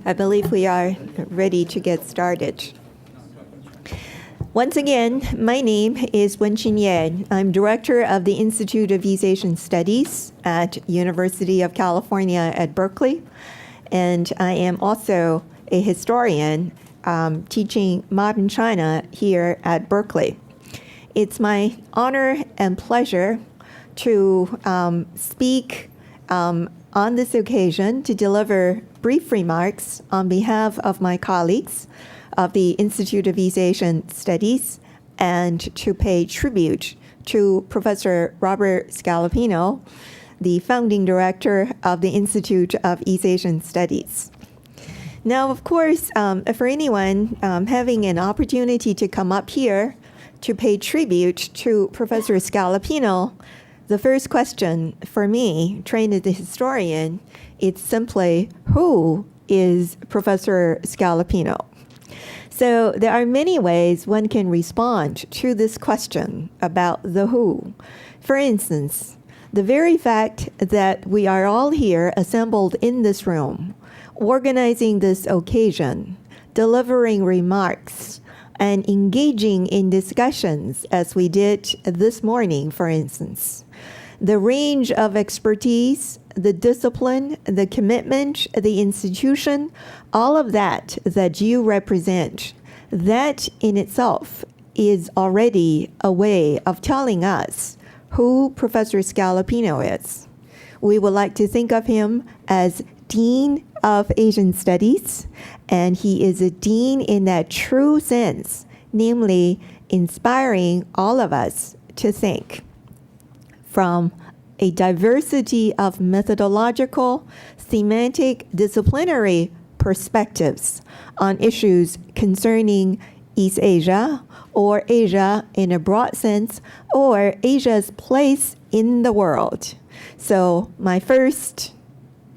I believe we are ready to get started. Once again, my name is Hsin-Yeh. I'm director of the Institute of East Asian Studies at University of California at Berkeley, and I am also a historian teaching modern China here at Berkeley. It's my honor and pleasure to speak on this occasion to deliver brief remarks on behalf of my colleagues of the Institute of East Asian Studies and to pay tribute to Professor Robert Scalapino, the founding director of the Institute of East Asian Studies. Now, of course, for anyone having an opportunity to come up here to pay tribute to Professor Scalapino, the first question for me, trained as a historian, it's simply, who is Professor Scalapino? So there are many ways one can respond to this question about the who. For instance, the very fact that we are all here assembled in this room, organizing this occasion, delivering remarks, and engaging in discussions as we did this morning, for instance. The range of expertise, the discipline, the commitment, the institution, all of that you represent, that in itself is already a way of telling us who Professor Scalapino is. We would like to think of him as Dean of Asian Studies, and he is a dean in that true sense, namely inspiring all of us to think from a diversity of methodological, semantic, disciplinary perspectives on issues concerning East Asia, or Asia in a broad sense, or Asia's place in the world. So my first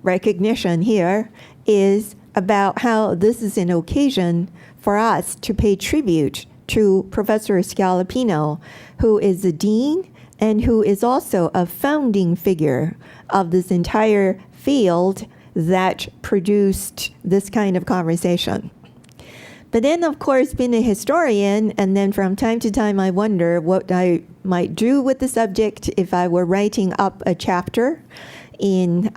recognition here is about how this is an occasion for us to pay tribute to Professor Scalapino, who is the dean and who is also a founding figure of this entire field that produced this kind of conversation. But then, of course, being a historian, and then from time to time I wonder what I might do with the subject if I were writing up a chapter in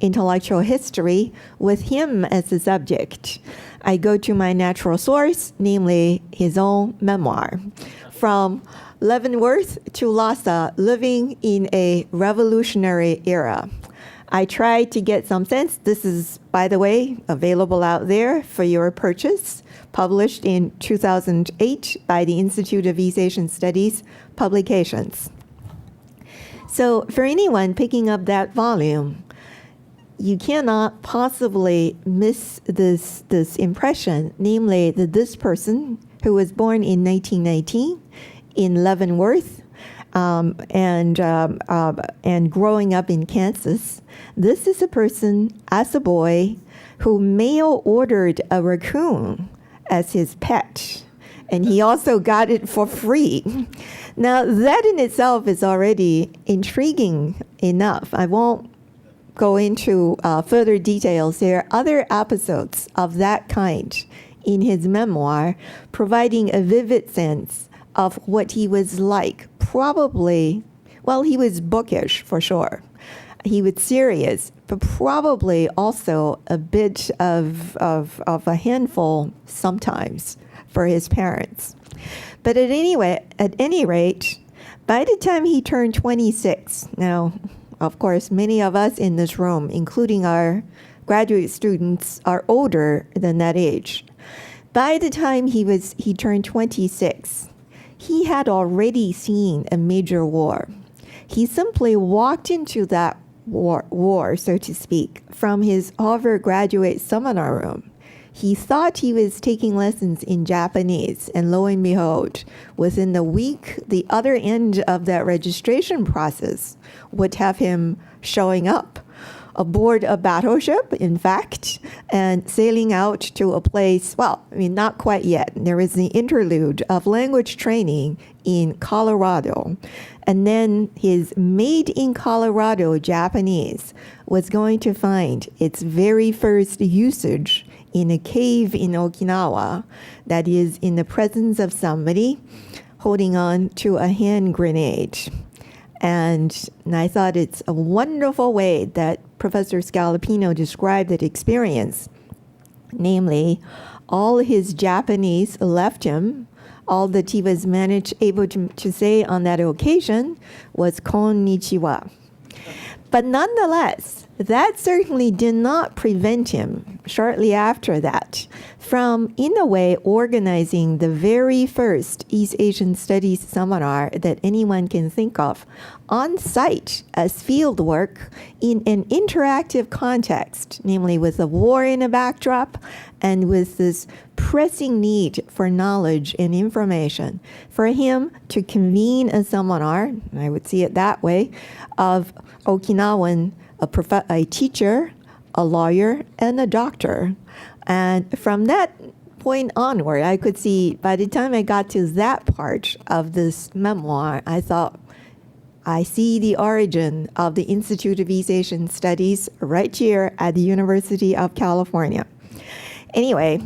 intellectual history with him as the subject. I go to my natural source, namely his own memoir, From Leavenworth to Lhasa, Living in a Revolutionary Era. I tried to get some sense. This is, by the way, available out there for your purchase, published in 2008 by the Institute of East Asian Studies Publications. So for anyone picking up that volume, you cannot possibly miss this impression, namely that this person, who was born in 1919 in Leavenworth, and growing up in Kansas, this is a person, as a boy, who mail-ordered a raccoon as his pet, and he also got it for free. Now, that in itself is already intriguing enough. I won't go into further details. There are other episodes of that kind in his memoir, providing a vivid sense of what he was like. Probably, well, he was bookish for sure. He was serious, but probably also a bit of a handful sometimes for his parents. But at any rate, by the time he turned 26, now, of course, many of us in this room, including our graduate students, are older than that age. By the time he turned 26, he had already seen a major war. He simply walked into that war, so to speak, from his Harvard graduate seminar room. He thought he was taking lessons in Japanese, and lo and behold, within a week, the other end of that registration process would have him showing up aboard a battleship, in fact, and sailing out to a place, well, I mean, not quite yet. There is the interlude of language training in Colorado. And then his made in Colorado Japanese was going to find its very first usage in a cave in Okinawa that is in the presence of somebody holding on to a hand grenade. And I thought it's a wonderful way that Professor Scalapino described that experience. Namely, all his Japanese left him. All that he was able to say on that occasion was konnichiwa. But nonetheless, that certainly did not prevent him, shortly after that, from, in a way, organizing the very first East Asian Studies seminar that anyone can think of on site as field work in an interactive context, namely with a war in a backdrop and with this pressing need for knowledge and information. For him to convene a seminar, I would see it that way, of Okinawan, a teacher, a lawyer, and a doctor. And from that point onward, I could see, by the time I got to that part of this memoir, I thought, I see the origin of the Institute of East Asian Studies right here at the University of California. Anyway,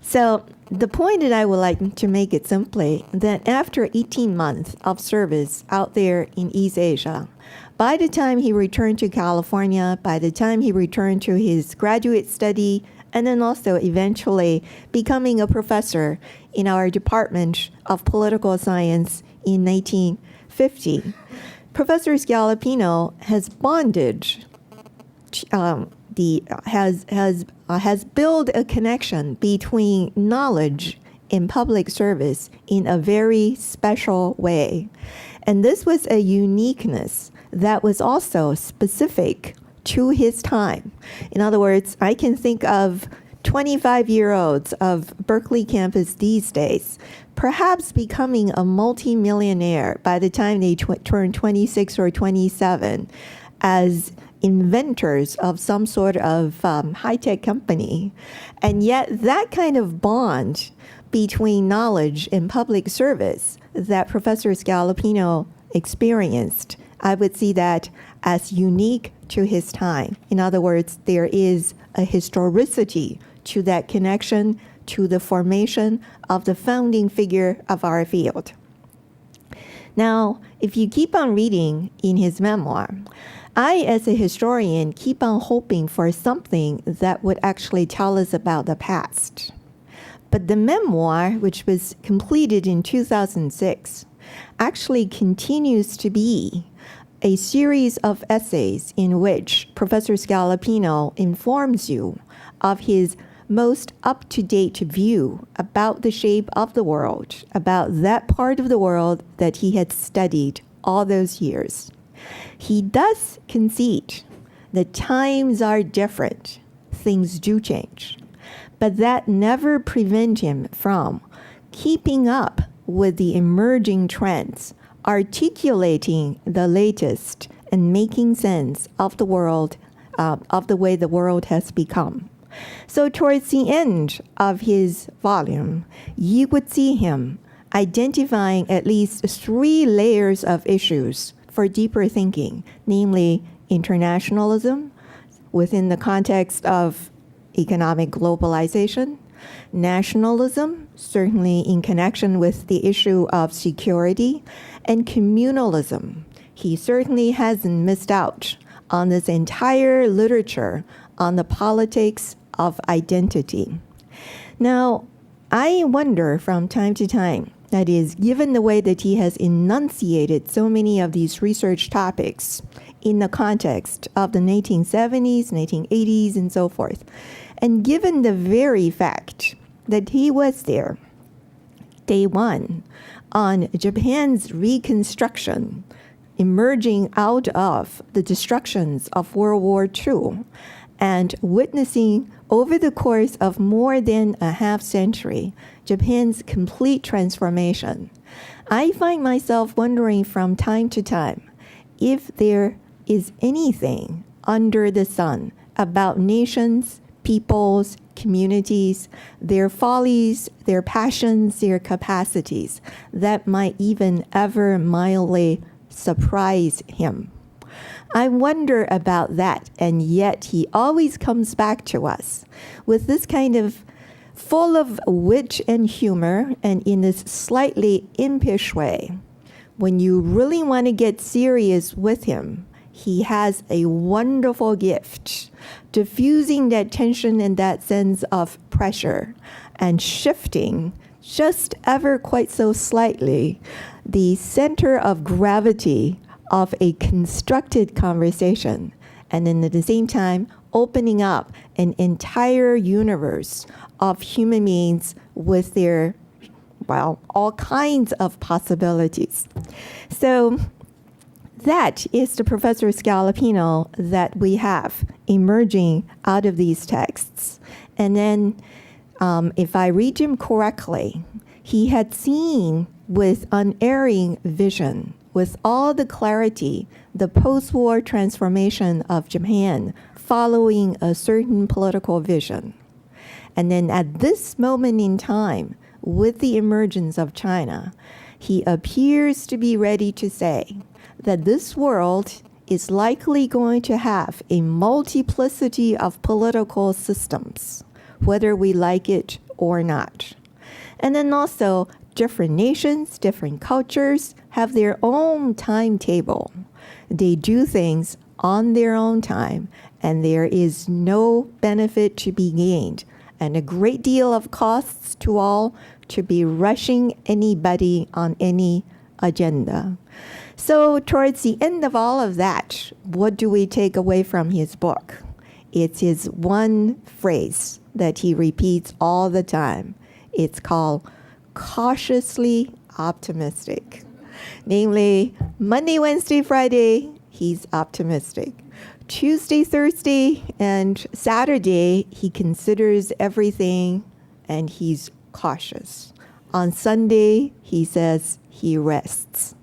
so the point that I would like to make it simply, that after 18 months of service out there in East Asia, by the time he returned to California, by the time he returned to his graduate study, and then also eventually becoming a professor in our Department of Political Science in 1950, Professor Scalapino has bonded, has built a connection between knowledge and public service in a very special way. And this was a uniqueness that was also specific to his time. In other words, I can think of 25-year-olds of Berkeley campus these days perhaps becoming a multimillionaire by the time they turn 26 or 27 as inventors of some sort of high-tech company. And yet that kind of bond between knowledge and public service that Professor Scalapino experienced, I would see that as unique to his time. In other words, there is a historicity to that connection to the formation of the founding figure of our field. Now, if you keep on reading in his memoir, I, as a historian, keep on hoping for something that would actually tell us about the past. But the memoir, which was completed in 2006, actually continues to be a series of essays in which Professor Scalapino informs you of his most up-to-date view about the shape of the world, about that part of the world that he had studied all those years. He does concede that times are different, things do change, but that never prevents him from keeping up with the emerging trends, articulating the latest, and making sense of the world, of the way the world has become. So towards the end of his volume, you would see him identifying at least 3 layers of issues for deeper thinking, namely internationalism within the context of economic globalization, nationalism, certainly in connection with the issue of security, and communalism. He certainly hasn't missed out on this entire literature on the politics of identity. Now, I wonder from time to time, that is, given the way that he has enunciated so many of these research topics in the context of the 1970s, 1980s, and so forth, and given the very fact that he was there, day one, on Japan's reconstruction, emerging out of the destructions of World War II, and witnessing over the course of more than a half century, Japan's complete transformation, I find myself wondering from time to time if there is anything under the sun about nations, peoples, communities, their follies, their passions, their capacities that might even ever mildly surprise him. I wonder about that, and yet he always comes back to us with this kind of full of wit and humor, and in this slightly impish way. When you really want to get serious with him, he has a wonderful gift, diffusing that tension and that sense of pressure and shifting just ever quite so slightly the center of gravity of a constructed conversation, and then at the same time opening up an entire universe of human beings with their, well, all kinds of possibilities. So that is the Professor Scalapino that we have emerging out of these texts. And then if I read him correctly, he had seen with unerring vision, with all the clarity, the post-war transformation of Japan following a certain political vision. And then at this moment in time, with the emergence of China, he appears to be ready to say that this world is likely going to have a multiplicity of political systems, whether we like it or not. And then also, different nations, different cultures have their own timetable. They do things on their own time, and there is no benefit to be gained, and a great deal of costs to all to be rushing anybody on any agenda. So towards the end of all of that, what do we take away from his book? It's his one phrase that he repeats all the time. It's called cautiously optimistic. Namely, Monday, Wednesday, Friday, he's optimistic. Tuesday, Thursday, and Saturday, he considers everything and he's cautious. On Sunday, he says he rests.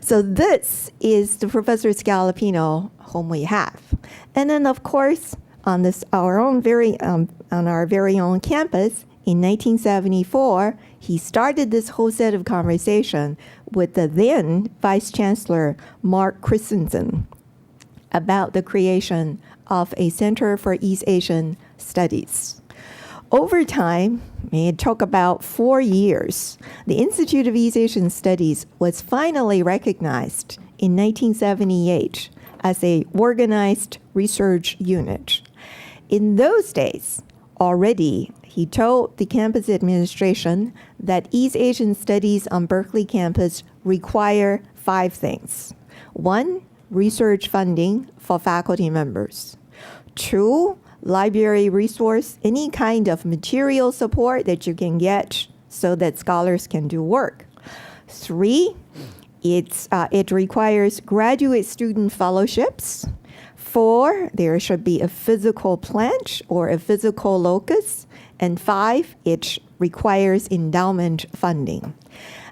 So this is the Professor Scalapino whom we have. And then, of course, on our very own campus, in 1974, he started this whole set of conversation with the then Vice Chancellor, Mark Christensen, about the creation of a Center for East Asian Studies. Over time, it took about 4 years, the Institute of East Asian Studies was finally recognized in 1978 as an organized research unit. In those days, already, he told the campus administration that East Asian Studies on Berkeley campus require 5 things. 1, research funding for faculty members. 2, library resource, any kind of material support that you can get so that scholars can do work. 3, it requires graduate student fellowships. 4, there should be a physical plant or a physical locus. And 5, it requires endowment funding.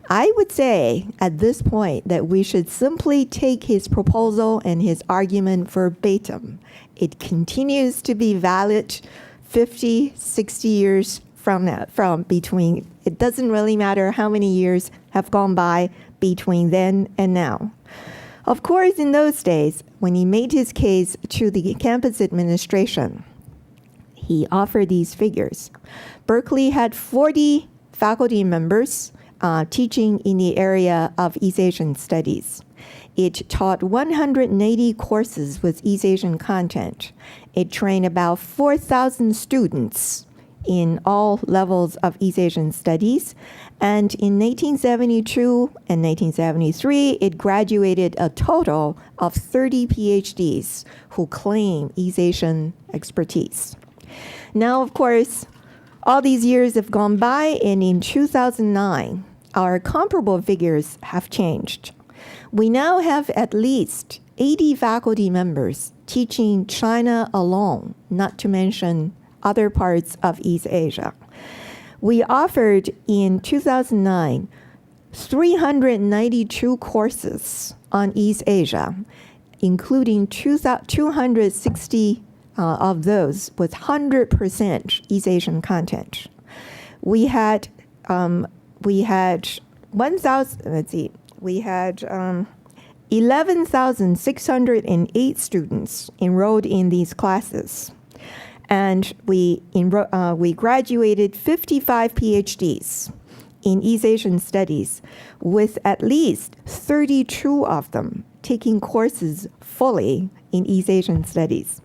I would say at this point that we should simply take his proposal and his argument verbatim. It continues to be valid 50, 60 years from now, it doesn't really matter how many years have gone by between then and now. Of course, in those days, when he made his case to the campus administration, he offered these figures. Berkeley had 40 faculty members teaching in the area of East Asian Studies. It taught 180 courses with East Asian content. It trained about 4,000 students in all levels of East Asian Studies. And in 1972 and 1973, it graduated a total of 30 PhDs who claim East Asian expertise. Now, of course, all these years have gone by, and in 2009, our comparable figures have changed. We now have at least 80 faculty members teaching China alone, not to mention other parts of East Asia. We offered in 2009 392 courses on East Asia, including 260 of those with 100% East Asian content. We had 1,000, we had 11,608 students enrolled in these classes. And we graduated 55 PhDs in East Asian Studies, with at least 32 of them taking courses fully in East Asian Studies.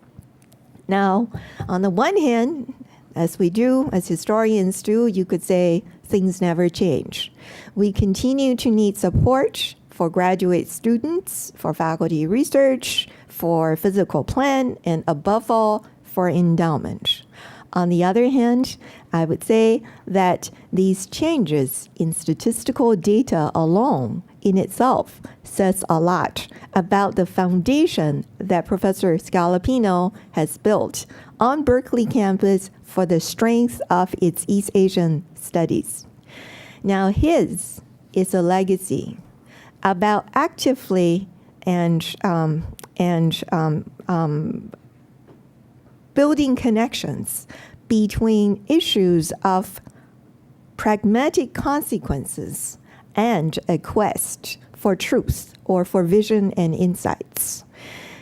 Now, on the one hand, as historians do, you could say things never change. We continue to need support for graduate students, for faculty research, for physical plan, and above all, for endowment. On the other hand, I would say that these changes in statistical data alone in itself says a lot about the foundation that Professor Scalapino has built on Berkeley campus for the strength of its East Asian studies. Now, his is a legacy about actively and building connections between issues of pragmatic consequences and a quest for truth or for vision and insights.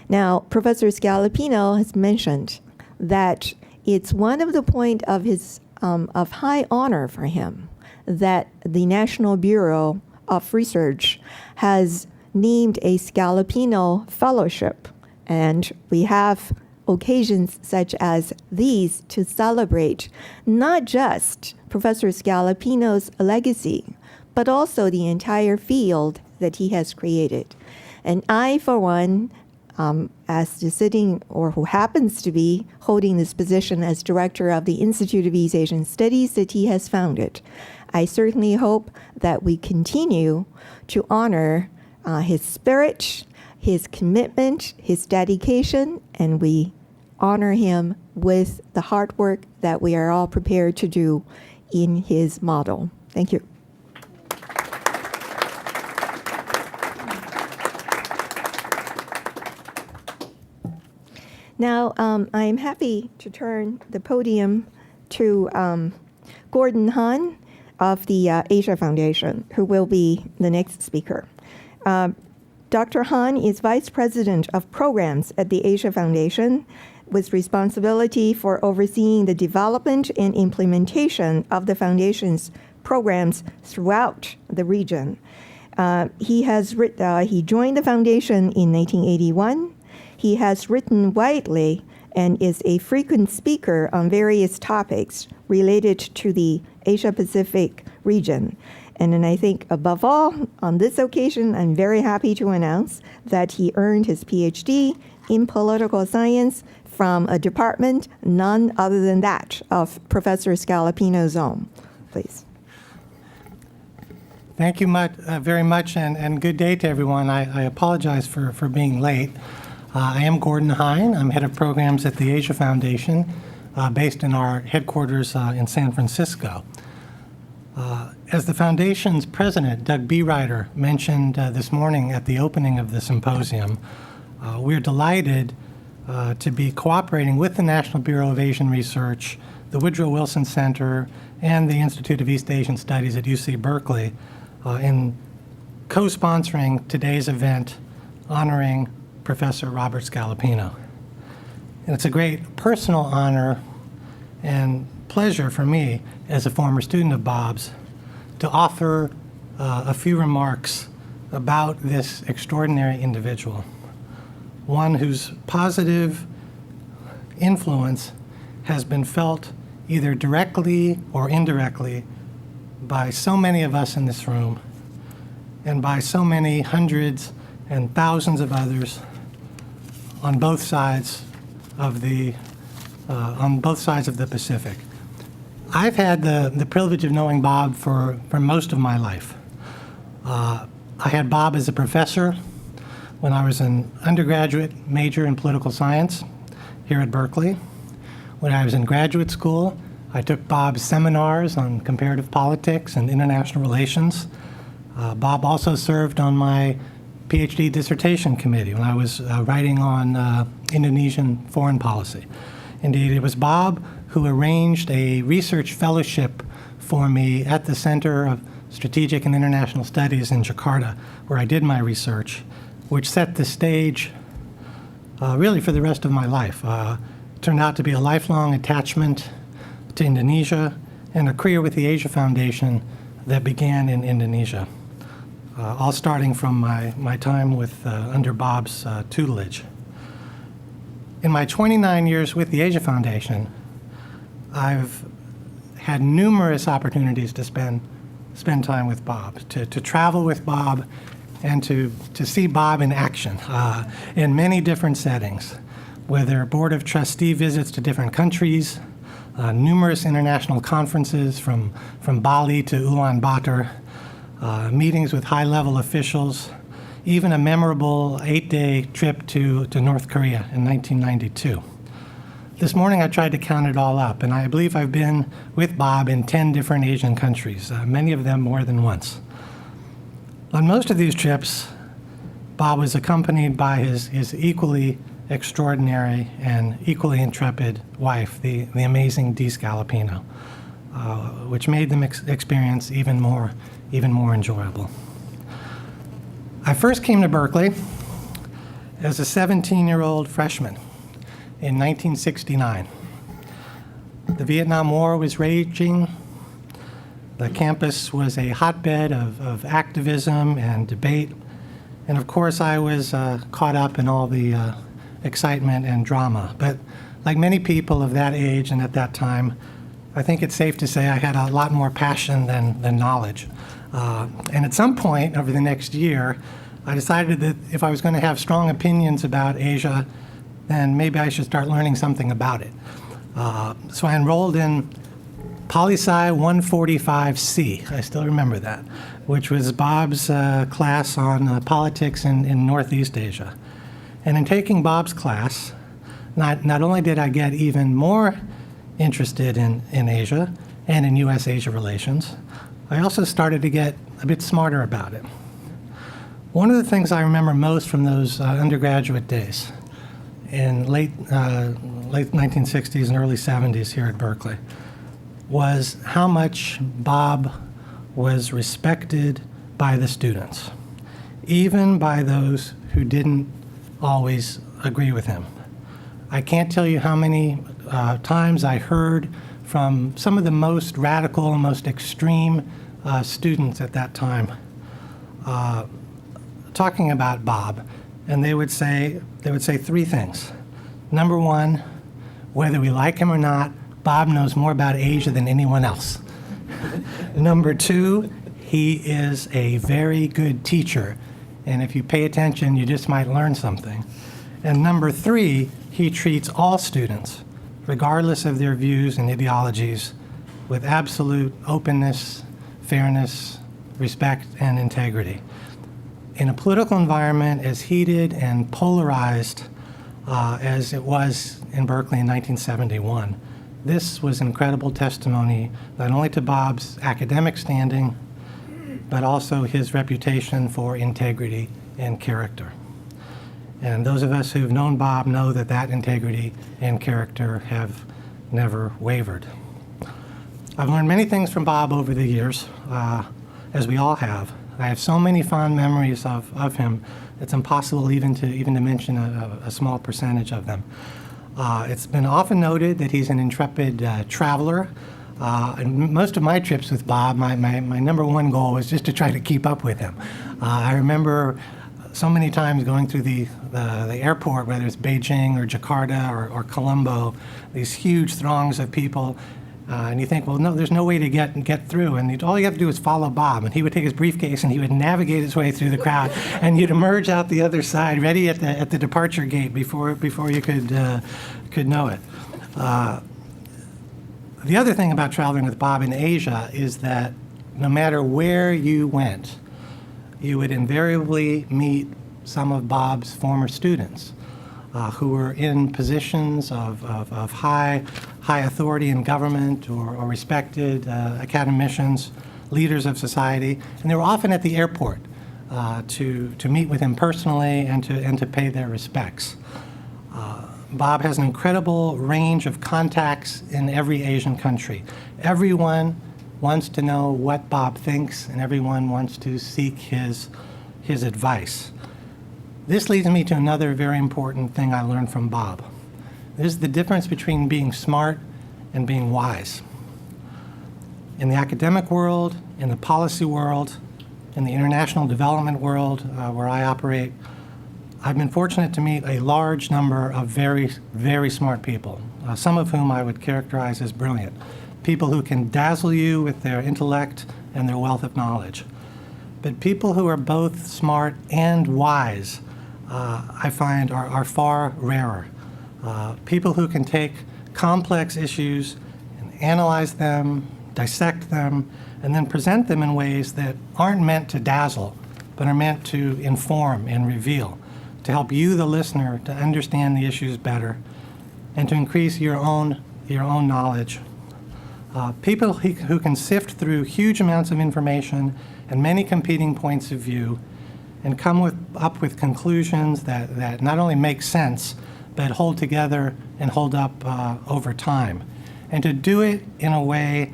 Now, Professor Scalapino has mentioned that it's one of the point of his of high honor for him that the National Bureau of Research has named a Scalapino Fellowship, and we have occasions such as these to celebrate not just Professor Scalapino's legacy, but also the entire field that he has created. And I, for one, as the sitting, or who happens to be holding this position as director of the Institute of East Asian Studies that he has founded, I certainly hope that we continue to honor his spirit, his commitment, his dedication, and we honor him with the hard work that we are all prepared to do in his model. Thank you. Now, I'm happy to turn the podium to Gordon Hahn of the Asia Foundation, who will be the next speaker. Dr. Hahn is Vice President of Programs at the Asia Foundation, with responsibility for overseeing the development and implementation of the Foundation's programs throughout the region. He joined the Foundation in 1981. He has written widely and is a frequent speaker on various topics related to the Asia-Pacific region. And then I think above all, on this occasion, I'm very happy to announce that he earned his PhD in political science from a department none other than that of Professor Scalapino's own. Please. Thank you very much, and good day to everyone. I apologize for being late. I am Gordon Hein. I'm head of programs at the Asia Foundation, based in our headquarters in San Francisco. As the Foundation's president, Doug Beerider, mentioned this morning at the opening of the symposium, we're delighted to be cooperating with the National Bureau of Asian Research, the Woodrow Wilson Center, and the Institute of East Asian Studies at UC Berkeley in co-sponsoring today's event honoring Professor Robert Scalapino. And it's a great personal honor and pleasure for me as a former student of Bob's to offer a few remarks about this extraordinary individual, one whose positive influence has been felt either directly or indirectly by so many of us in this room and by so many hundreds and thousands of others on both sides of the Pacific. I've had the privilege of knowing Bob for most of my life. I had Bob as a professor when I was an undergraduate major in political science here at Berkeley. When I was in graduate school, I took Bob's seminars on comparative politics and international relations. Bob also served on my PhD dissertation committee when I was writing on Indonesian foreign policy. Indeed, it was Bob who arranged a research fellowship for me at the Center of Strategic and International Studies in Jakarta, where I did my research. which set the stage really for the rest of my life. Turned out to be a lifelong attachment to Indonesia and a career with the Asia Foundation that began in Indonesia, all starting from my time with under Bob's tutelage. In my 29 years with the Asia Foundation, I've had numerous opportunities to spend time with Bob, to travel with Bob, and to see Bob in action in many different settings, whether Board of Trustee visits to different countries, numerous international conferences from Bali to Ulaanbaatar, meetings with high-level officials, even a memorable 8-day trip to North Korea in 1992. This morning I tried to count it all up, and I believe I've been with Bob in 10 different Asian countries, many of them more than once. On most of these trips, Bob was accompanied by his equally extraordinary and equally intrepid wife, the amazing Dee Scalapino, which made the experience even more enjoyable. I first came to Berkeley as a 17-year-old freshman in 1969. The Vietnam War was raging. The campus was a hotbed of activism and debate. And of course, I was caught up in all the excitement and drama. But like many people of that age and at that time, I think it's safe to say I had a lot more passion than knowledge. And at some point over the next year, I decided that if I was going to have strong opinions about Asia, then maybe I should start learning something about it. So I enrolled in Poli-Sci 145C, I still remember that, which was Bob's class on politics in Northeast Asia. And in taking Bob's class, not only did I get even more interested in Asia and in U.S.-Asia relations, I also started to get a bit smarter about it. One of the things I remember most from those undergraduate days in late 1960s and early 70s here at Berkeley was how much Bob was respected by the students, even by those who didn't always agree with him. I can't tell you how many times I heard from some of the most radical and most extreme students at that time talking about Bob, and they would say three things. Number one, whether we like him or not, Bob knows more about Asia than anyone else. Number two, he is a very good teacher, and if you pay attention, you just might learn something. And number three, he treats all students, regardless of their views and ideologies, with absolute openness, fairness, respect, and integrity. In a political environment as heated and polarized as it was in Berkeley in 1971, this was incredible testimony not only to Bob's academic standing, but also his reputation for integrity and character. And those of us who've known Bob know that that integrity and character have never wavered. I've learned many things from Bob over the years, as we all have. I have so many fond memories of him, it's impossible even to mention a small percentage of them. It's been often noted that he's an intrepid traveler. And most of my trips with Bob, my number one goal was just to try to keep up with him. I remember so many times going through the airport, whether it's Beijing or Jakarta or Colombo, these huge throngs of people. And you think, well, no, there's no way to get through. And all you have to do is follow Bob. And he would take his briefcase and he would navigate his way through the crowd. And you'd emerge out the other side, ready at the departure gate before you could know it. The other thing about traveling with Bob in Asia is that no matter where you went, you would invariably meet some of Bob's former students who were in positions of high authority in government or respected academicians, leaders of society, and they were often at the airport to meet with him personally and to pay their respects. Bob has an incredible range of contacts in every Asian country. Everyone wants to know what Bob thinks, and everyone wants to seek his advice. This leads me to another very important thing I learned from Bob. This is the difference between being smart and being wise. In the academic world, in the policy world, in the international development world where I operate, I've been fortunate to meet a large number of very, very smart people, some of whom I would characterize as brilliant. People who can dazzle you with their intellect and their wealth of knowledge. But people who are both smart and wise, I find, are far rarer. People who can take complex issues and analyze them, dissect them, and then present them in ways that aren't meant to dazzle, but are meant to inform and reveal, to help you, the listener, to understand the issues better, and to increase your own knowledge. People who can sift through huge amounts of information and many competing points of view and come up with conclusions that not only make sense, but hold together and hold up over time. And to do it in a way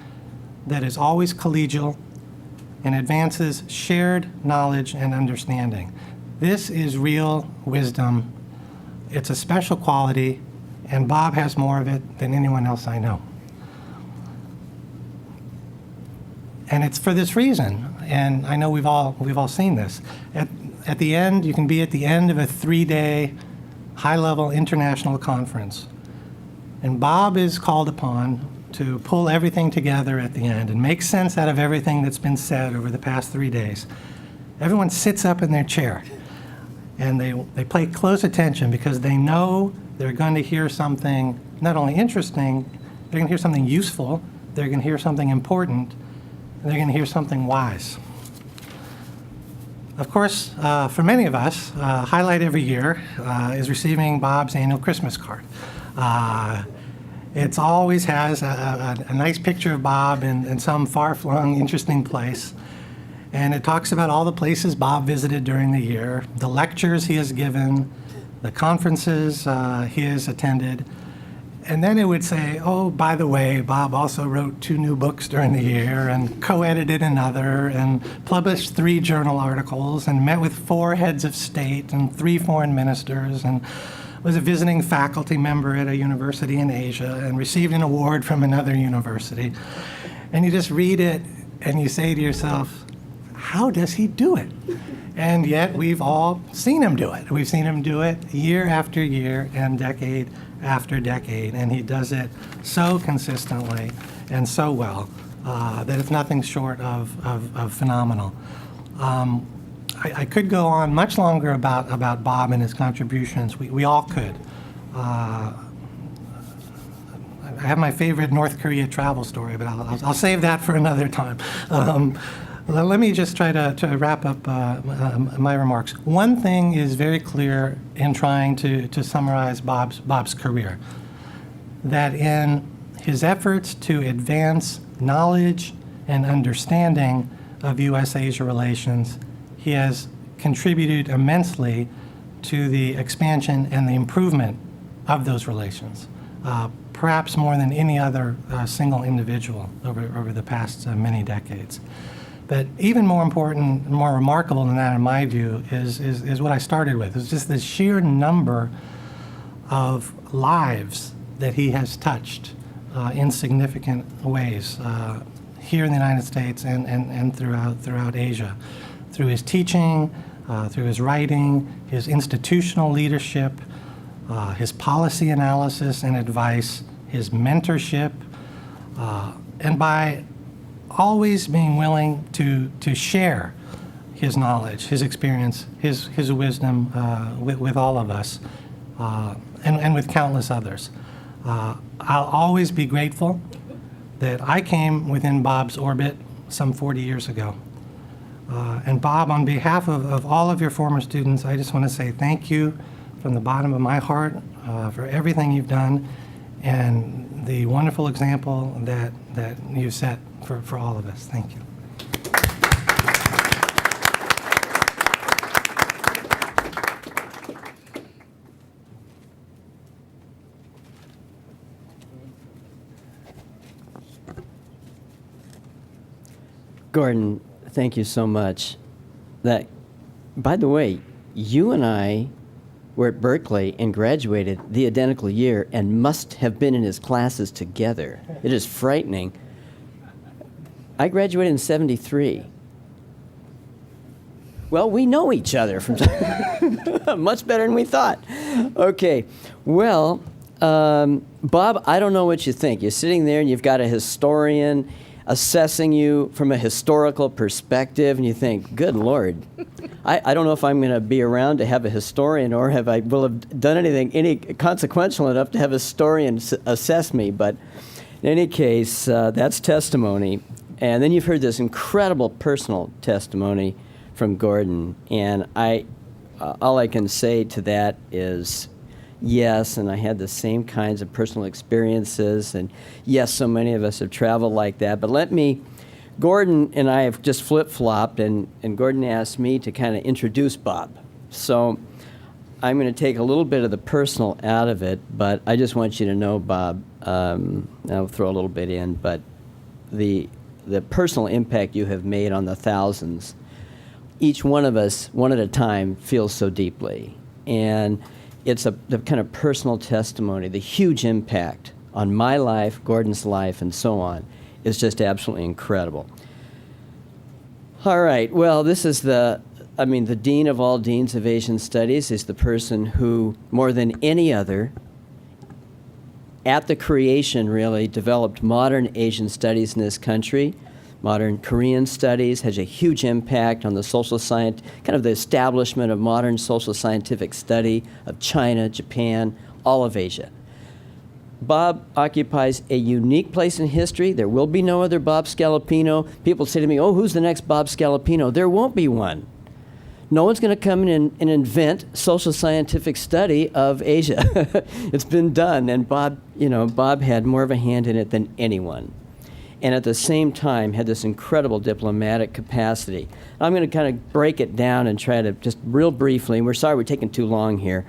that is always collegial and advances shared knowledge and understanding. This is real wisdom. It's a special quality, and Bob has more of it than anyone else I know. And it's for this reason, and I know we've all seen this. At the end, you can be at the end of a 3-day high-level international conference, and Bob is called upon to pull everything together at the end and make sense out of everything that's been said over the past 3 days. Everyone sits up in their chair, and they pay close attention because they know they're going to hear something not only interesting, they're going to hear something useful, they're going to hear something important, and they're going to hear something wise. Of course, for many of us, highlight every year is receiving Bob's annual Christmas card. It always has a nice picture of Bob in some far-flung, interesting place. And it talks about all the places Bob visited during the year, the lectures he has given, the conferences he has attended. And then it would say, oh, by the way, Bob also wrote 2 new books during the year and co-edited another and published 3 journal articles and met with 4 heads of state and 3 foreign ministers and was a visiting faculty member at a university in Asia and received an award from another university. And you just read it and you say to yourself, how does he do it? And yet we've all seen him do it. We've seen him do it year after year and decade after decade, and he does it so consistently and so well that it's nothing short of phenomenal. I could go on much longer about Bob and his contributions. We all could. I have my favorite North Korea travel story, but I'll save that for another time. Let me just try to wrap up my remarks. One thing is very clear in trying to summarize Bob's career, that in his efforts to advance knowledge and understanding of U.S.-Asia relations, he has contributed immensely to the expansion and the improvement of those relations, perhaps more than any other single individual over the past many decades. But even more important, more remarkable than that, in my view, is what I started with. It's just the sheer number of lives that he has touched in significant ways here in the United States and throughout Asia. Through his teaching, through his writing, his institutional leadership, his policy analysis and advice, his mentorship, and by always being willing to share his knowledge, his experience, his wisdom with all of us and with countless others. I'll always be grateful that I came within Bob's orbit some 40 years ago. And Bob, on behalf of all of your former students, I just want to say thank you from the bottom of my heart for everything you've done and the wonderful example that you've set for all of us. Thank you. Gordon, thank you so much. That, by the way, you and I were at Berkeley and graduated the identical year and must have been in his classes together. It is frightening. I graduated in 73. Well, we know each other from much better than we thought. Okay, well, Bob, I don't know what you think. You're sitting there and you've got a historian assessing you from a historical perspective, and you think, good Lord, I don't know if I'm going to be around to have a historian or will have done any consequential enough to have a historian assess me. But in any case, that's testimony. And then you've heard this incredible personal testimony from Gordon, and all I can say to that is yes, and I had the same kinds of personal experiences, and yes, so many of us have traveled like that. But Gordon and I have just flip-flopped, and Gordon asked me to kind of introduce Bob. So I'm going to take a little bit of the personal out of it, but I just want you to know, Bob, I'll throw a little bit in, but the personal impact you have made on the thousands, each one of us, one at a time, feels so deeply. And it's the kind of personal testimony, the huge impact on my life, Gordon's life, and so on, is just absolutely incredible. All right, well, this is the dean of all deans of Asian studies is the person who, more than any other, at the creation, really, developed modern Asian studies in this country. Modern Korean studies has a huge impact on the social science, kind of the establishment of modern social scientific study of China, Japan, all of Asia. Bob occupies a unique place in history. There will be no other Bob Scalapino. People say to me, oh, who's the next Bob Scalapino? There won't be one. No one's going to come in and invent social scientific study of Asia. It's been done, and Bob had more of a hand in it than anyone. And at the same time had this incredible diplomatic capacity. I'm going to kind of break it down and try to just real briefly, and we're sorry we're taking too long here,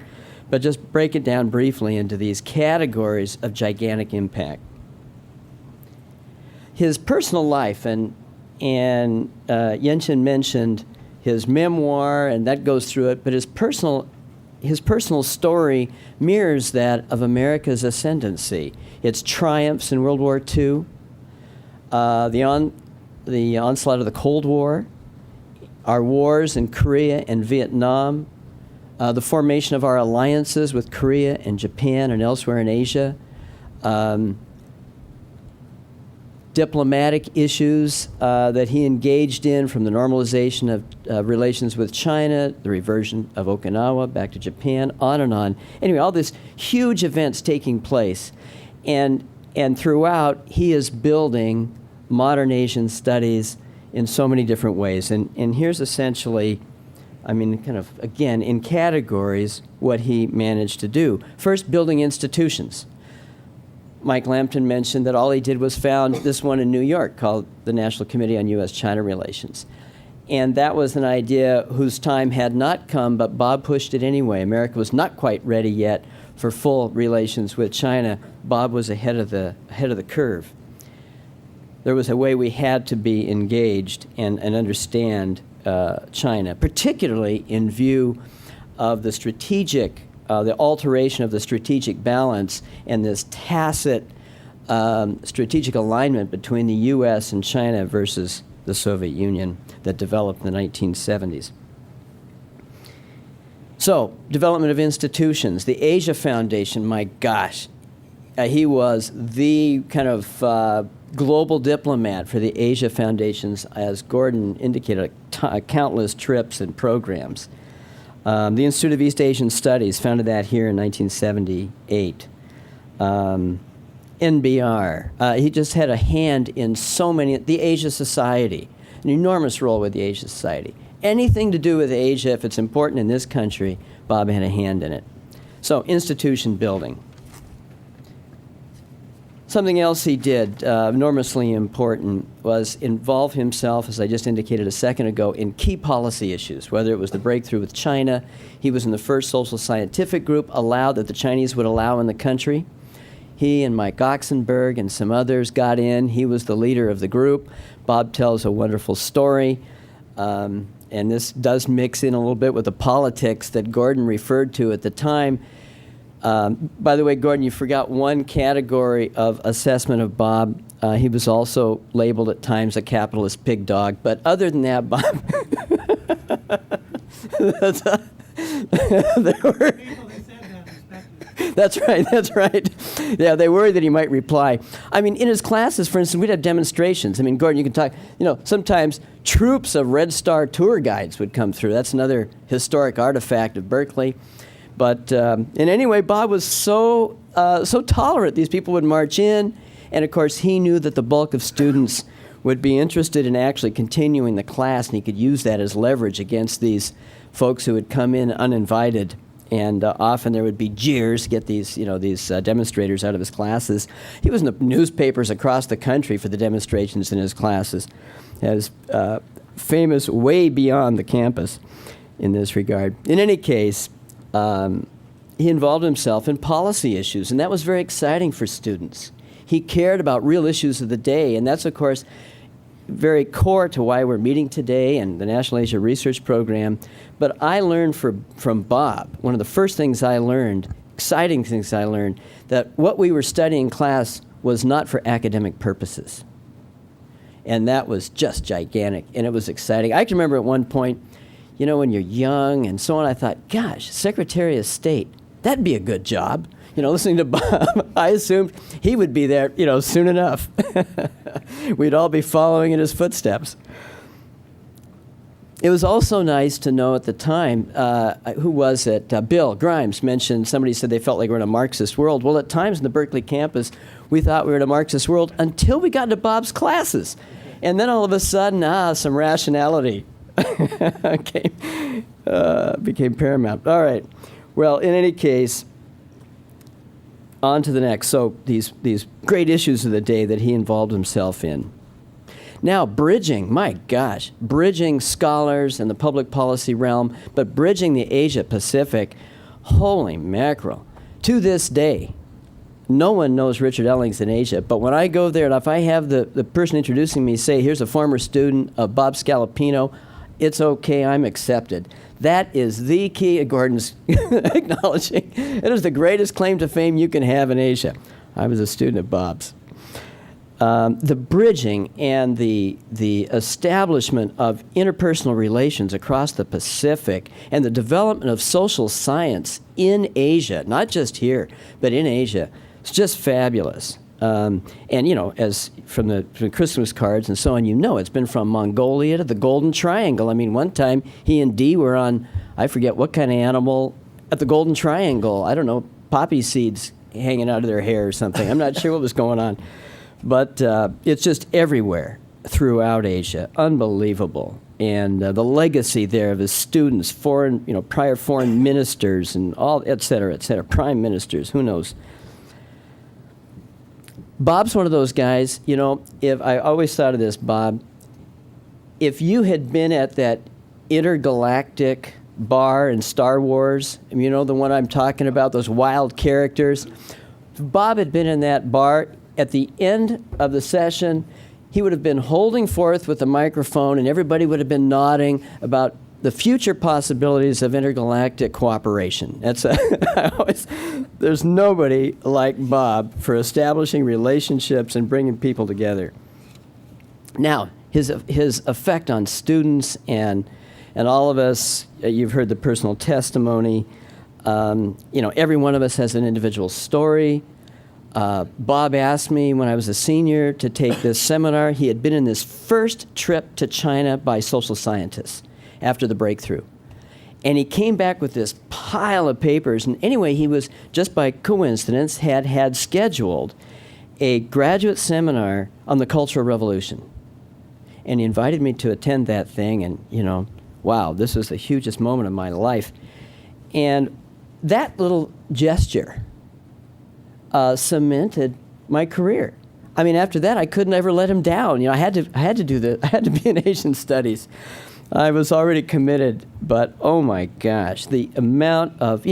but just break it down briefly into these categories of gigantic impact. His personal life, and Yenchen mentioned his memoir, and that goes through it, but his personal story mirrors that of America's ascendancy. Its triumphs in World War II, the onslaught of the Cold War, our wars in Korea and Vietnam, the formation of our alliances with Korea and Japan and elsewhere in Asia, diplomatic issues that he engaged in, from the normalization of relations with China, the reversion of Okinawa back to Japan, on and on. Anyway, all these huge events taking place. And throughout, he is building modern Asian studies in so many different ways. And here's essentially, kind of, again, in categories, what he managed to do. First, building institutions. Mike Lampton mentioned that all he did was found this one in New York called the National Committee on U.S.-China Relations. And that was an idea whose time had not come, but Bob pushed it anyway. America was not quite ready yet for full relations with China. Bob was ahead of the curve. There was a way we had to be engaged and understand China, particularly in view of the the alteration of the strategic balance and this tacit strategic alignment between the U.S. and China versus the Soviet Union that developed in the 1970s. So, development of institutions. The Asia Foundation, my gosh, he was the kind of global diplomat for the Asia Foundations, as Gordon indicated, countless trips and programs. The Institute of East Asian Studies founded that here in 1978. NBR. He just had a hand in so many. The Asia Society, an enormous role with the Asia Society. Anything to do with Asia, if it's important in this country, Bob had a hand in it. So, institution building. Something else he did, enormously important, was involve himself, as I just indicated a second ago, in key policy issues, whether it was the breakthrough with China. He was in the first social scientific group that the Chinese would allow in the country. He and Mike Oxenberg and some others got in. He was the leader of the group. Bob tells a wonderful story. and this does mix in a little bit with the politics that Gordon referred to at the time. By the way, Gordon, you forgot one category of assessment of Bob. He was also labeled at times a capitalist pig dog. But other than that, Bob, That's right. Yeah, they worried that he might reply. I mean, in his classes, for instance, we'd have demonstrations. I mean, Gordon, you can talk, sometimes troops of Red Star tour guides would come through. That's another historic artifact of Berkeley. But in any way, Bob was so tolerant. These people would march in, and of course, he knew that the bulk of students would be interested in actually continuing the class, and he could use that as leverage against these folks who would come in uninvited. And often there would be jeers to get these demonstrators out of his classes. He was in the newspapers across the country for the demonstrations in his classes. He was famous way beyond the campus in this regard. In any case, he involved himself in policy issues, and that was very exciting for students. He cared about real issues of the day, and that's, of course, very core to why we're meeting today and the National Asia Research Program. But I learned from Bob, one of the first things I learned, exciting things I learned, that what we were studying in class was not for academic purposes. And that was just gigantic, and it was exciting. I can remember at one point, when you're young and so on, I thought, gosh, Secretary of State, that'd be a good job. Listening to Bob, I assumed he would be there, soon enough. We'd all be following in his footsteps. It was also nice to know at the time, who was it? Bill Grimes mentioned, somebody said they felt like we're in a Marxist world. Well, at times in the Berkeley campus, we thought we were in a Marxist world until we got into Bob's classes. And then all of a sudden, some rationality became paramount. All right. Well, in any case, on to the next. So these great issues of the day that he involved himself in. Now, bridging, my gosh, bridging scholars in the public policy realm, but bridging the Asia-Pacific, holy mackerel. To this day, no one knows Richard Ellings in Asia, but when I go there, and if I have the person introducing me say, here's a former student of Bob Scalapino, it's okay, I'm accepted. That is the key, Gordon's acknowledging. It is the greatest claim to fame you can have in Asia. I was a student at Bob's. The bridging and the establishment of interpersonal relations across the Pacific and the development of social science in Asia, not just here, but in Asia, it's just fabulous. And, as from the Christmas cards and so on, it's been from Mongolia to the Golden Triangle. I mean, one time he and Dee were on, I forget what kind of animal, at the Golden Triangle. I don't know, poppy seeds hanging out of their hair or something. I'm not sure what was going on. But it's just everywhere throughout Asia. Unbelievable. And the legacy there of his students, prior foreign ministers and all, et cetera, prime ministers, who knows. Bob's one of those guys, if I always thought of this, Bob, if you had been at that intergalactic bar in Star Wars, the one I'm talking about, those wild characters, if Bob had been in that bar, at the end of the session, he would have been holding forth with the microphone, and everybody would have been nodding about the future possibilities of intergalactic cooperation. There's nobody like Bob for establishing relationships and bringing people together. Now, his effect on students and all of us, you've heard the personal testimony. Every one of us has an individual story. Bob asked me when I was a senior to take this seminar. He had been in this first trip to China by social scientists after the breakthrough. And he came back with this pile of papers. And anyway, he was, just by coincidence, had scheduled a graduate seminar on the Cultural Revolution. And he invited me to attend that thing. And, wow, this was the hugest moment of my life. And that little gesture cemented my career. I mean, after that, I couldn't ever let him down. I had to be in Asian studies. I was already committed, but oh my gosh, the amount of,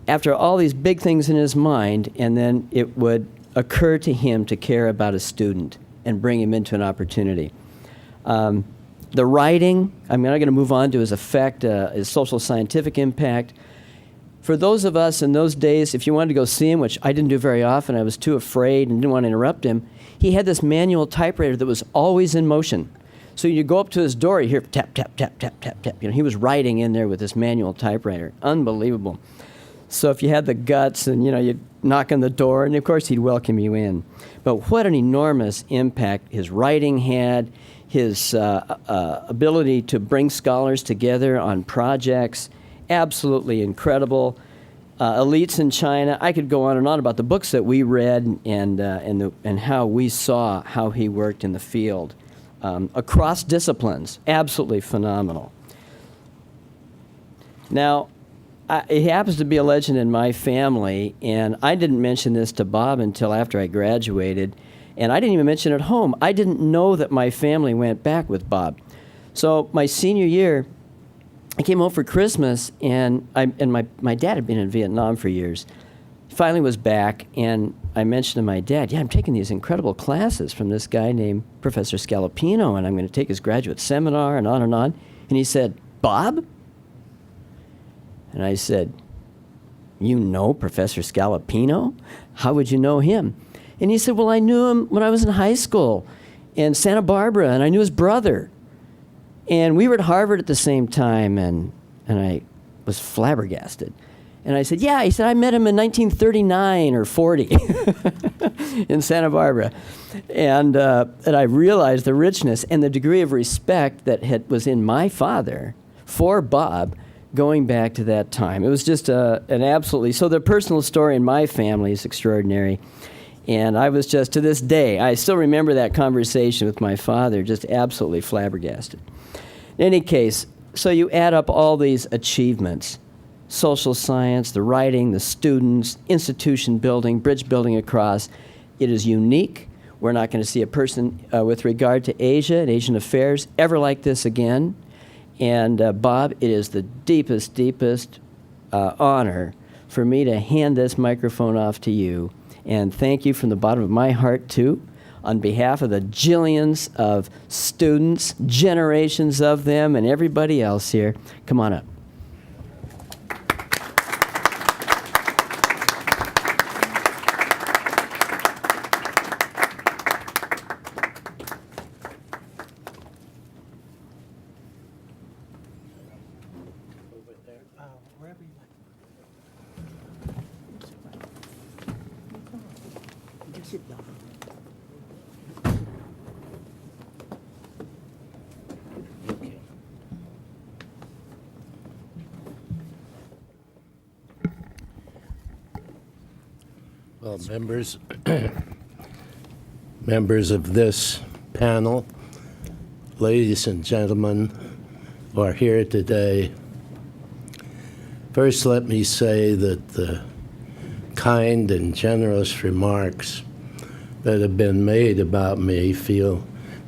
after all these big things in his mind, and then it would occur to him to care about a student and bring him into an opportunity. The writing, I'm not going to move on to his effect, his social scientific impact. For those of us in those days, if you wanted to go see him, which I didn't do very often, I was too afraid and didn't want to interrupt him, he had this manual typewriter that was always in motion. So you go up to his door, you hear tap, tap, tap, tap, tap, tap. You know, he was writing in there with this manual typewriter. Unbelievable. So if you had the guts and, you know, you'd knock on the door, and of course he'd welcome you in. But what an enormous impact his writing had, his ability to bring scholars together on projects, absolutely incredible. Elites in China, I could go on and on about the books that we read and how we saw how he worked in the field. Across disciplines, absolutely phenomenal. Now, he happens to be a legend in my family, and I didn't mention this to Bob until after I graduated, and I didn't even mention it at home. I didn't know that my family went back with Bob. So my senior year, I came home for Christmas, and my dad had been in Vietnam for years. Finally was back, and I mentioned to my dad, yeah, I'm taking these incredible classes from this guy named Professor Scalapino, and I'm going to take his graduate seminar, and on and on. And he said, Bob? And I said, you know Professor Scalapino? How would you know him? And he said, well, I knew him when I was in high school in Santa Barbara, and I knew his brother. And we were at Harvard at the same time, and I was flabbergasted. And I said, yeah. He said, I met him in 1939 or 40 in Santa Barbara. And I realized the richness and the degree of respect that was in my father for Bob going back to that time. It was just an absolutely, so the personal story in my family is extraordinary. And I was just, to this day, I still remember that conversation with my father, just absolutely flabbergasted. In any case, so you add up all these achievements, social science, the writing, the students, institution building, bridge building across. It is unique. We're not going to see a person with regard to Asia and Asian affairs ever like this again. And Bob, it is the deepest, deepest honor for me to hand this microphone off to you. And thank you from the bottom of my heart, too, on behalf of the jillions of students, generations of them, and everybody else here. Come on up. Wherever you like. Sit down. Okay. Well, members of this panel, ladies and gentlemen who are here today, first let me say that the kind and generous remarks that have been made about me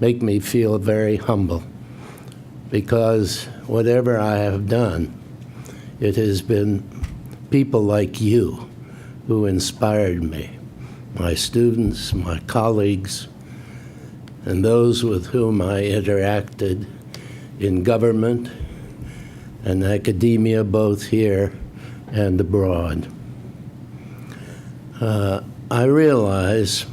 make me feel very humble, because whatever I have done, it has been people like you who inspired me, my students, my colleagues, and those with whom I interacted in government and academia, both here and abroad. I realize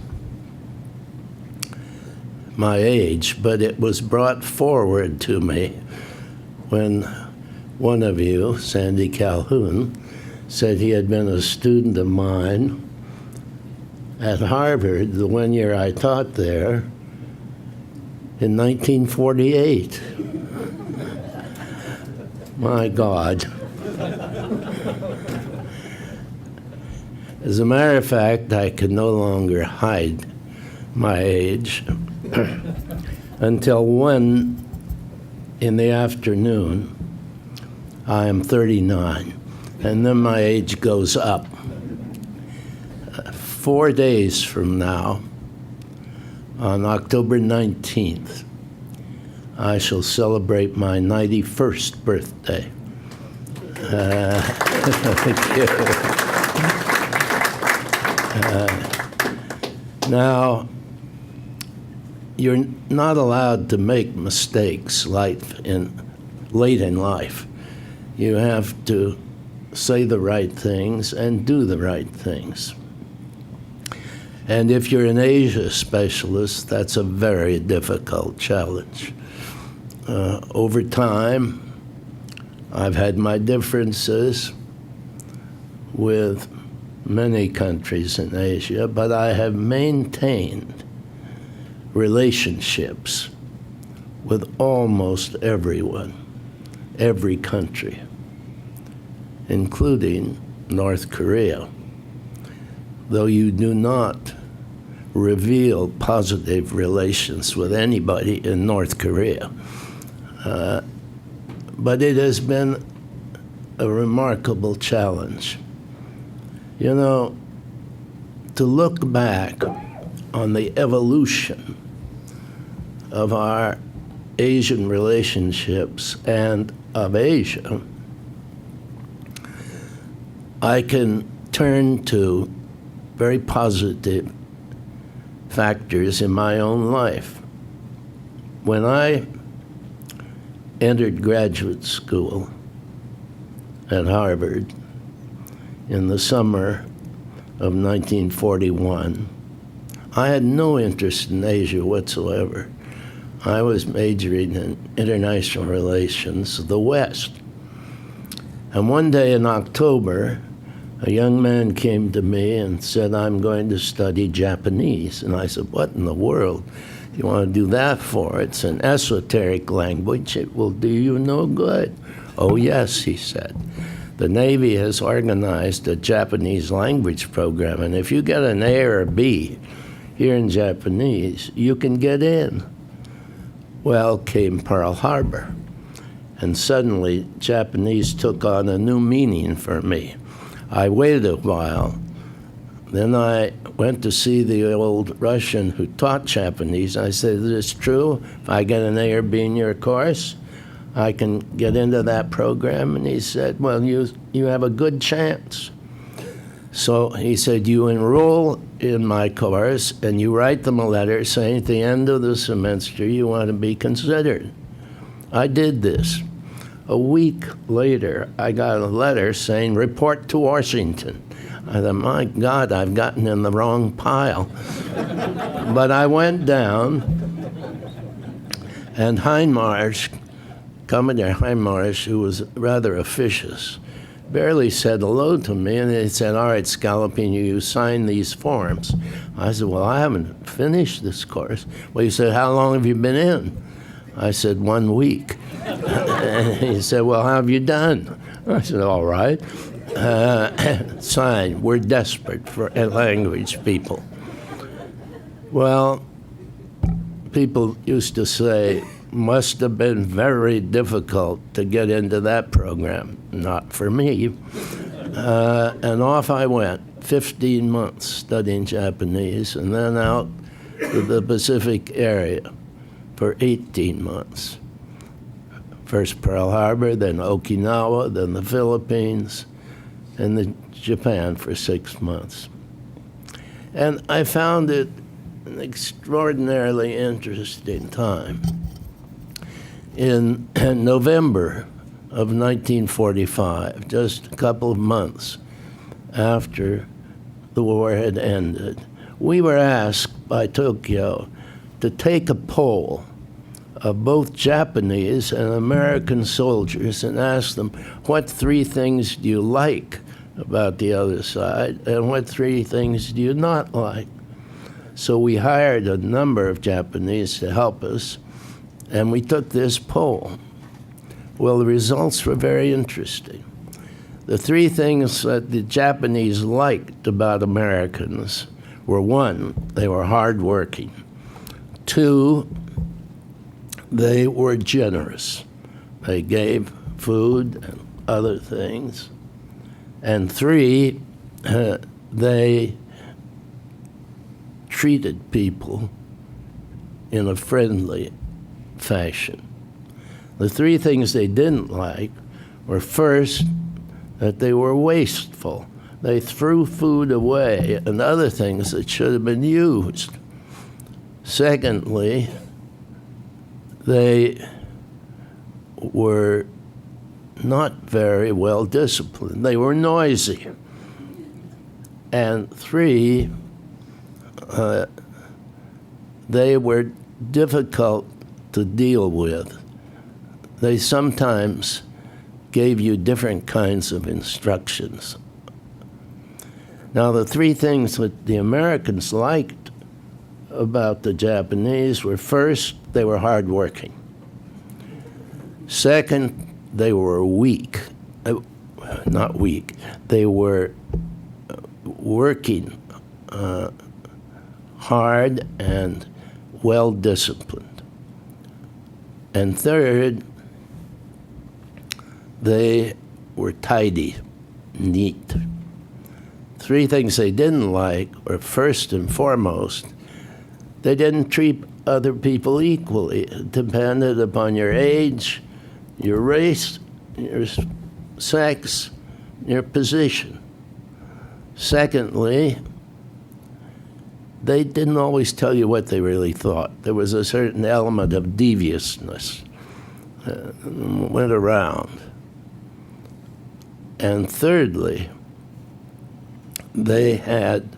my age, but it was brought forward to me when one of you, Sandy Calhoun, said he had been a student of mine at Harvard the 1 year I taught there in 1948. My God. As a matter of fact, I could no longer hide my age until 1 in the afternoon, I am 39, and then my age goes up. 4 days from now, on October 19th, I shall celebrate my 91st birthday. Thank you. Now, you're not allowed to make mistakes late in life. You have to say the right things and do the right things. And if you're an Asia specialist, that's a very difficult challenge. Over time, I've had my differences with many countries in Asia, but I have maintained relationships with almost everyone, every country, including North Korea. Though you do not reveal positive relations with anybody in North Korea. But it has been a remarkable challenge. You know, to look back on the evolution of our Asian relationships and of Asia, I can turn to very positive factors in my own life. When I entered graduate school at Harvard in the summer of 1941, I had no interest in Asia whatsoever. I was majoring in international relations, the West. And one day in October, a young man came to me and said, I'm going to study Japanese. And I said, what in the world do you want to do that for? It's an esoteric language. It will do you no good. Oh, yes, he said. The Navy has organized a Japanese language program, and if you get an A or a B here in Japanese, you can get in. Well, came Pearl Harbor, and suddenly Japanese took on a new meaning for me. I waited a while. Then I went to see the old Russian who taught Japanese. I said, is this true? If I get an A or B in your course, I can get into that program? And he said, well, you have a good chance. So he said, you enroll in my course and you write them a letter saying at the end of the semester you want to be considered. I did this. A week later, I got a letter saying, report to Washington. I thought, my God, I've gotten in the wrong pile. But I went down, and Commodore Hein, who was rather officious, barely said hello to me, and he said, all right, Scalapino, you sign these forms. I said, well, I haven't finished this course. Well, he said, how long have you been in? I said, 1 week. And he said, well, how have you done? I said, all right. Sign. We're desperate for language people. Well, people used to say, must have been very difficult to get into that program. Not for me. And off I went, 15 months studying Japanese, and then out to the Pacific area for 18 months. First Pearl Harbor, then Okinawa, then the Philippines, and then Japan for 6 months. And I found it an extraordinarily interesting time. In November of 1945, just a couple of months after the war had ended, we were asked by Tokyo to take a poll of both Japanese and American soldiers and ask them, what 3 things do you like about the other side, and what 3 things do you not like? So we hired a number of Japanese to help us, and we took this poll. Well, the results were very interesting. The 3 things that the Japanese liked about Americans were, 1, they were hardworking. 2, they were generous. They gave food and other things. And 3, they treated people in a friendly fashion. The 3 things they didn't like were, first, that they were wasteful. They threw food away and other things that should have been used. Secondly, they were not very well disciplined. They were noisy. And three, they were difficult to deal with. They sometimes gave you different kinds of instructions. Now, the three things that the Americans liked about the Japanese were, first, they were hardworking. Second, they were weak. Not weak. They were working hard and well-disciplined. And third, they were tidy, neat. Three things they didn't like were, first and foremost, they didn't treat other people equally. It depended upon your age, your race, your sex, your position. Secondly, they didn't always tell you what they really thought. There was a certain element of deviousness went around. And thirdly, they had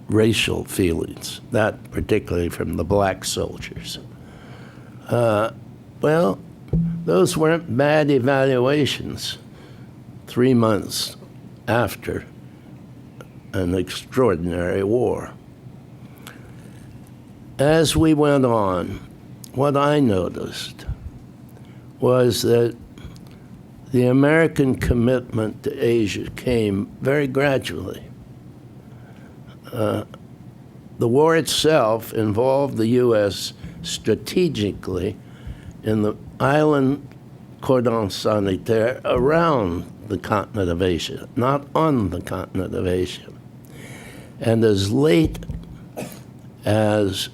racial feelings, that particularly from the black soldiers. Well, those weren't bad evaluations 3 months after an extraordinary war. As we went on, what I noticed was that the American commitment to Asia came very gradually. The war itself involved the U.S. strategically in the island cordon sanitaire around the continent of Asia, not on the continent of Asia. And as late as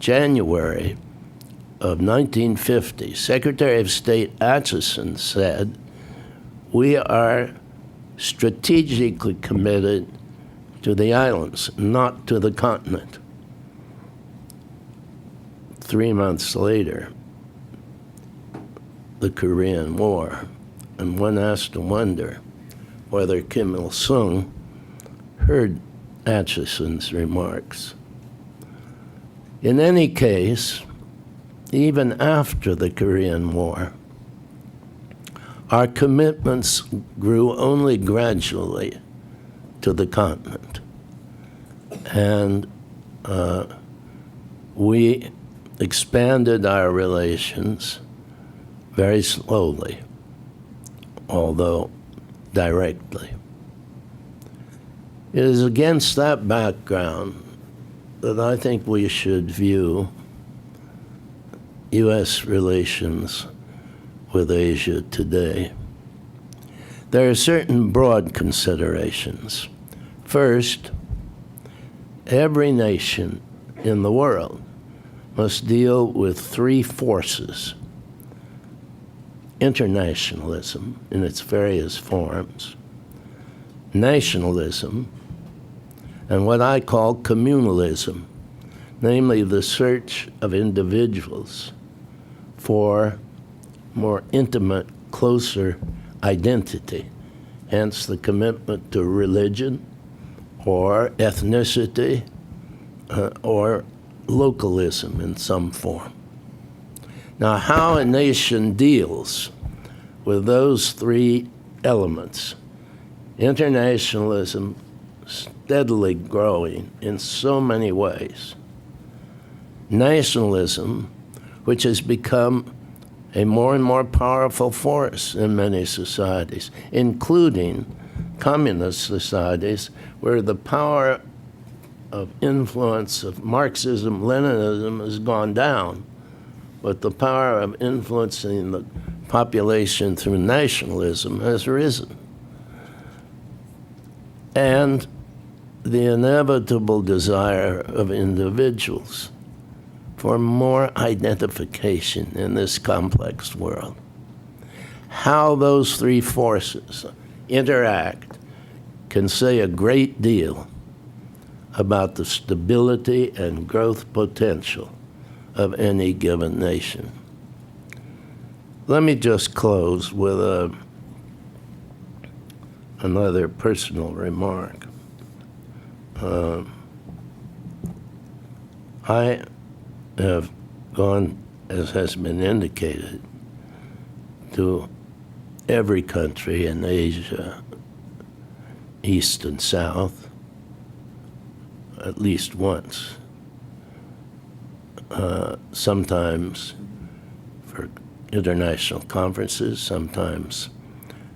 January of 1950, Secretary of State Acheson said, "We are strategically committed to the islands, not to the continent." 3 months later, the Korean War, and one has to wonder whether Kim Il-sung heard Acheson's remarks. In any case, even after the Korean War, our commitments grew only gradually to the continent. And we expanded our relations very slowly, although directly. It is against that background that I think we should view U.S. relations with Asia today. There are certain broad considerations. First, every nation in the world must deal with three forces: internationalism in its various forms, nationalism, and what I call communalism, namely the search of individuals for more intimate, closer identity, hence the commitment to religion or ethnicity or localism in some form. Now, how a nation deals with those three elements, internationalism steadily growing in so many ways, nationalism, which has become a more and more powerful force in many societies, including communist societies, where the power of influence of Marxism, Leninism has gone down, but the power of influencing the population through nationalism has risen. And the inevitable desire of individuals for more identification in this complex world. How those three forces interact can say a great deal about the stability and growth potential of any given nation. Let me just close with another personal remark. I have gone, as has been indicated, to every country in Asia, East and South, at least once. Sometimes for international conferences, sometimes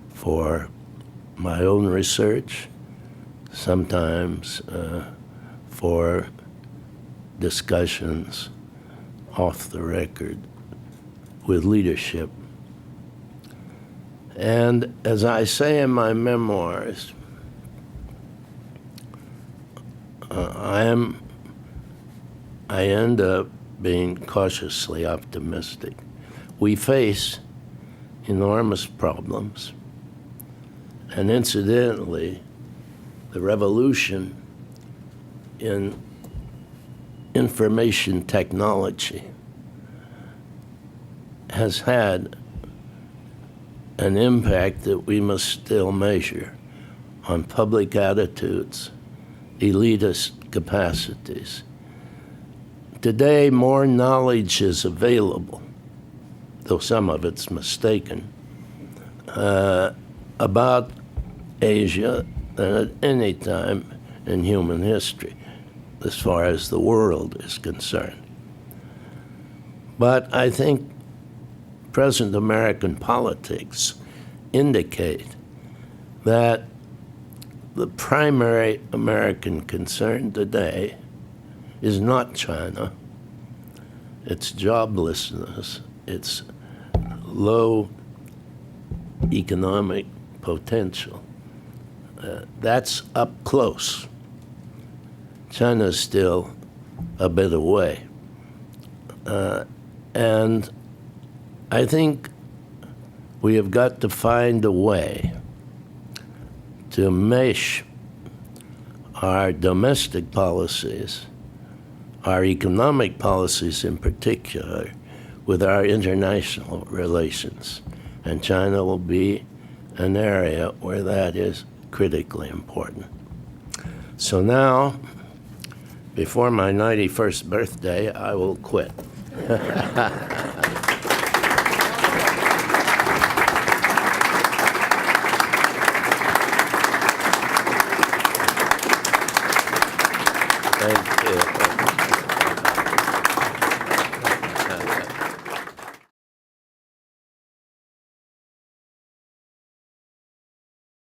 for my own research, sometimes for discussions off the record with leadership. And as I say in my memoirs, I end up being cautiously optimistic. We face enormous problems, and incidentally, the revolution in information technology has had an impact that we must still measure on public attitudes, elitist capacities. Today, more knowledge is available, though some of it's mistaken, about Asia than at any time in human history, as far as the world is concerned. But I think present American politics indicate that the primary American concern today is not China. It's joblessness. It's low economic potential. That's up close. China's still a bit away. And I think we have got to find a way to mesh our domestic policies, our economic policies in particular, with our international relations. And China will be an area where that is critically important. So now, before my 91st birthday, I will quit. Thank you.